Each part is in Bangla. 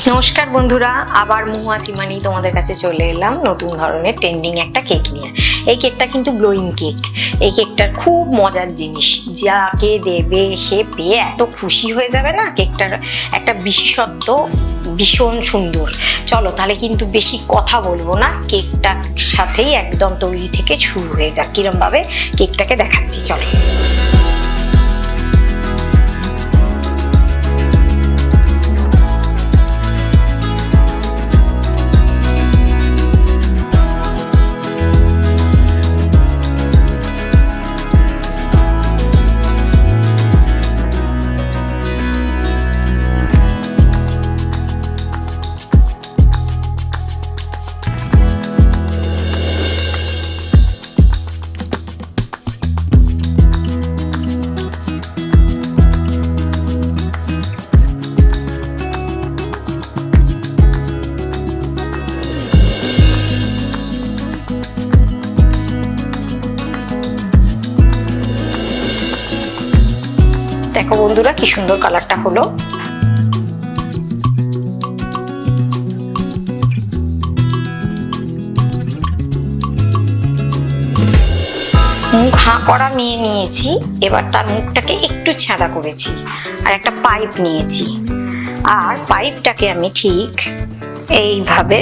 নমস্কার বন্ধুরা, আবার মুয়া সিমানি তোমাদের কাছে চলে এলাম নতুন ধরনের ট্রেন্ডিং একটা কেক নিয়ে। এই কেকটা কিন্তু গ্লোয়িং কেক। এই কেকটার খুব মজার জিনিস, যাকে দেবে সে পেয়ে এত খুশি হয়ে যাবে না। কেকটার একটা বিশেষত্ব ভীষণ সুন্দর। চলো তাহলে কিন্তু বেশি কথা বলবো না, কেকটার সাথেই একদম তৈরি থেকে শুরু হয়ে যাক। কিরম ভাবে কেকটাকে দেখাচ্ছি, চলো। দেখো বন্ধুরা কি সুন্দর কালারটা হলো। মুখ হাঁ করা নিয়ে নিয়েছি, এবার তার মুখটাকে একটু ছাদা করেছি আর একটা পাইপ নিয়েছি, আর পাইপটাকে আমি ঠিক এইভাবে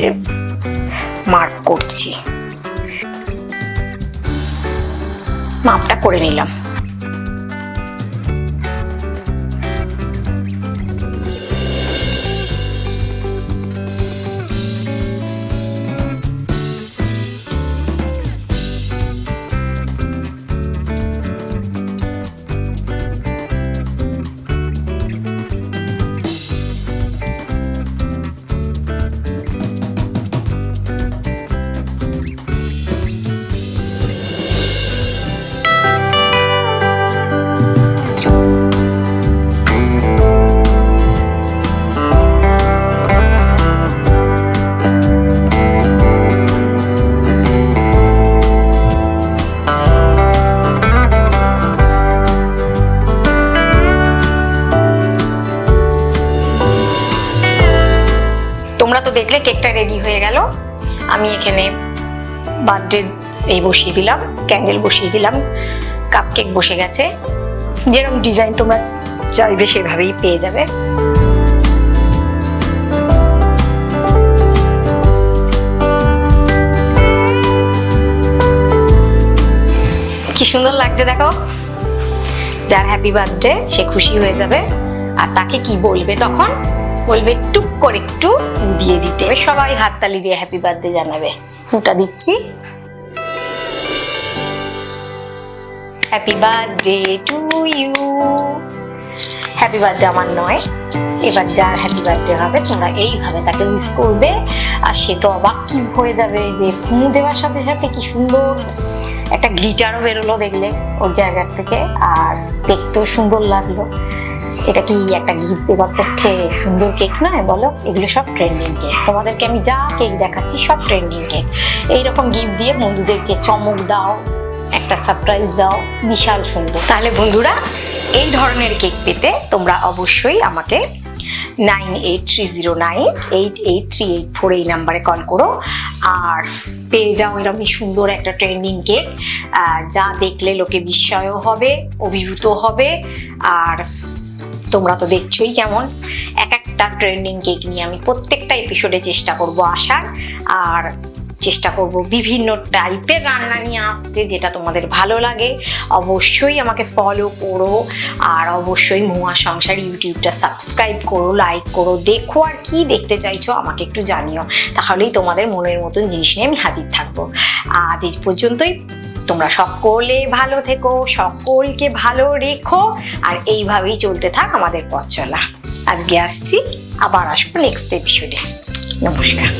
মার্ক করছি। মাপটা করে নিলাম। তোমরা তো দেখলে কেকটা রেডি হয়ে গেল। আমি এখানে বার্থডে এই বসিয়ে দিলাম, ক্যান্ডেল বসিয়ে দিলাম, কাপ কেক বসে গেছে। যেরকম ডিজাইন তোমরা চাইবে সেভাবেই পেয়ে যাবে। কি সুন্দর লাগছে দেখো। যার হ্যাপি বার্থডে সে খুশি হয়ে যাবে। আর তাকে কি বলবে তখন? বলবে টুক করে একটু দিয়ে দিতে। সবাই হাততালি দিয়ে হ্যাপি বার্থডে জানাবে। ফুটা দিচ্ছি। Happy birthday to you. Happy birthday আমার নয়, এবার যার হ্যাপি বার্থডে হবে তোমরা এইভাবে তাকে উইশ করবে। আর সে তো অবাক কি হয়ে যাবে যে ফুঁ দেওয়ার সাথে সাথে কি সুন্দর একটা গ্লিটারও বেরোলো দেখলে ওর জায়গার থেকে, আর দেখতেও সুন্দর লাগলো। এটা কি একটা গিফট দেওয়ার পক্ষে সুন্দর কেক নয় বলো? এগুলো সব ট্রেন্ডিং কেক। তোমাদেরকে আমি যা কেক দেখাচ্ছি সব ট্রেন্ডিং কেক। এইরকম গিফট দিয়ে বন্ধুদেরকে চমক দাও, একটা সারপ্রাইজ দাও, বিশাল সুন্দর। তাহলে বন্ধুরা, এই ধরনের কেক পেতে তোমরা অবশ্যই আমাকে 9830988384 এই নাম্বারে কল করো আর পেয়ে যাও এরকম সুন্দর একটা ট্রেন্ডিং কেক, যা দেখলে লোকে বিস্ময় হবে, অভিভূত হবে। আর তোমরা তো দেখছোই কেমন এক একটা ট্রেন্ডিং কেক নিয়ে আমি প্রত্যেকটা এপিসোডে চেষ্টা করব আসার, আর চেষ্টা করব বিভিন্ন টাইপের রান্না নিয়ে আসতে, যেটা তোমাদের ভালো লাগে। অবশ্যই আমাকে ফলো করো, আর অবশ্যই মুয়া সংসার ইউটিউবটা সাবস্ক্রাইব করো, লাইক করো, দেখো আর কি দেখতে চাইছো আমাকে একটু জানিও। তাহলেই তোমাদের মনের মতন জিনিস নিয়ে আমি হাজির থাকবো। আজ এই পর্যন্তই। তোমরা সকলে ভালো থেকো, সকলকে ভালো রেখো, আর এইভাবেই চলতে থাক আমাদের পথ চলা। আজকে আসছি, আবার আসবো নেক্সট এপিসোডে। নমস্কার।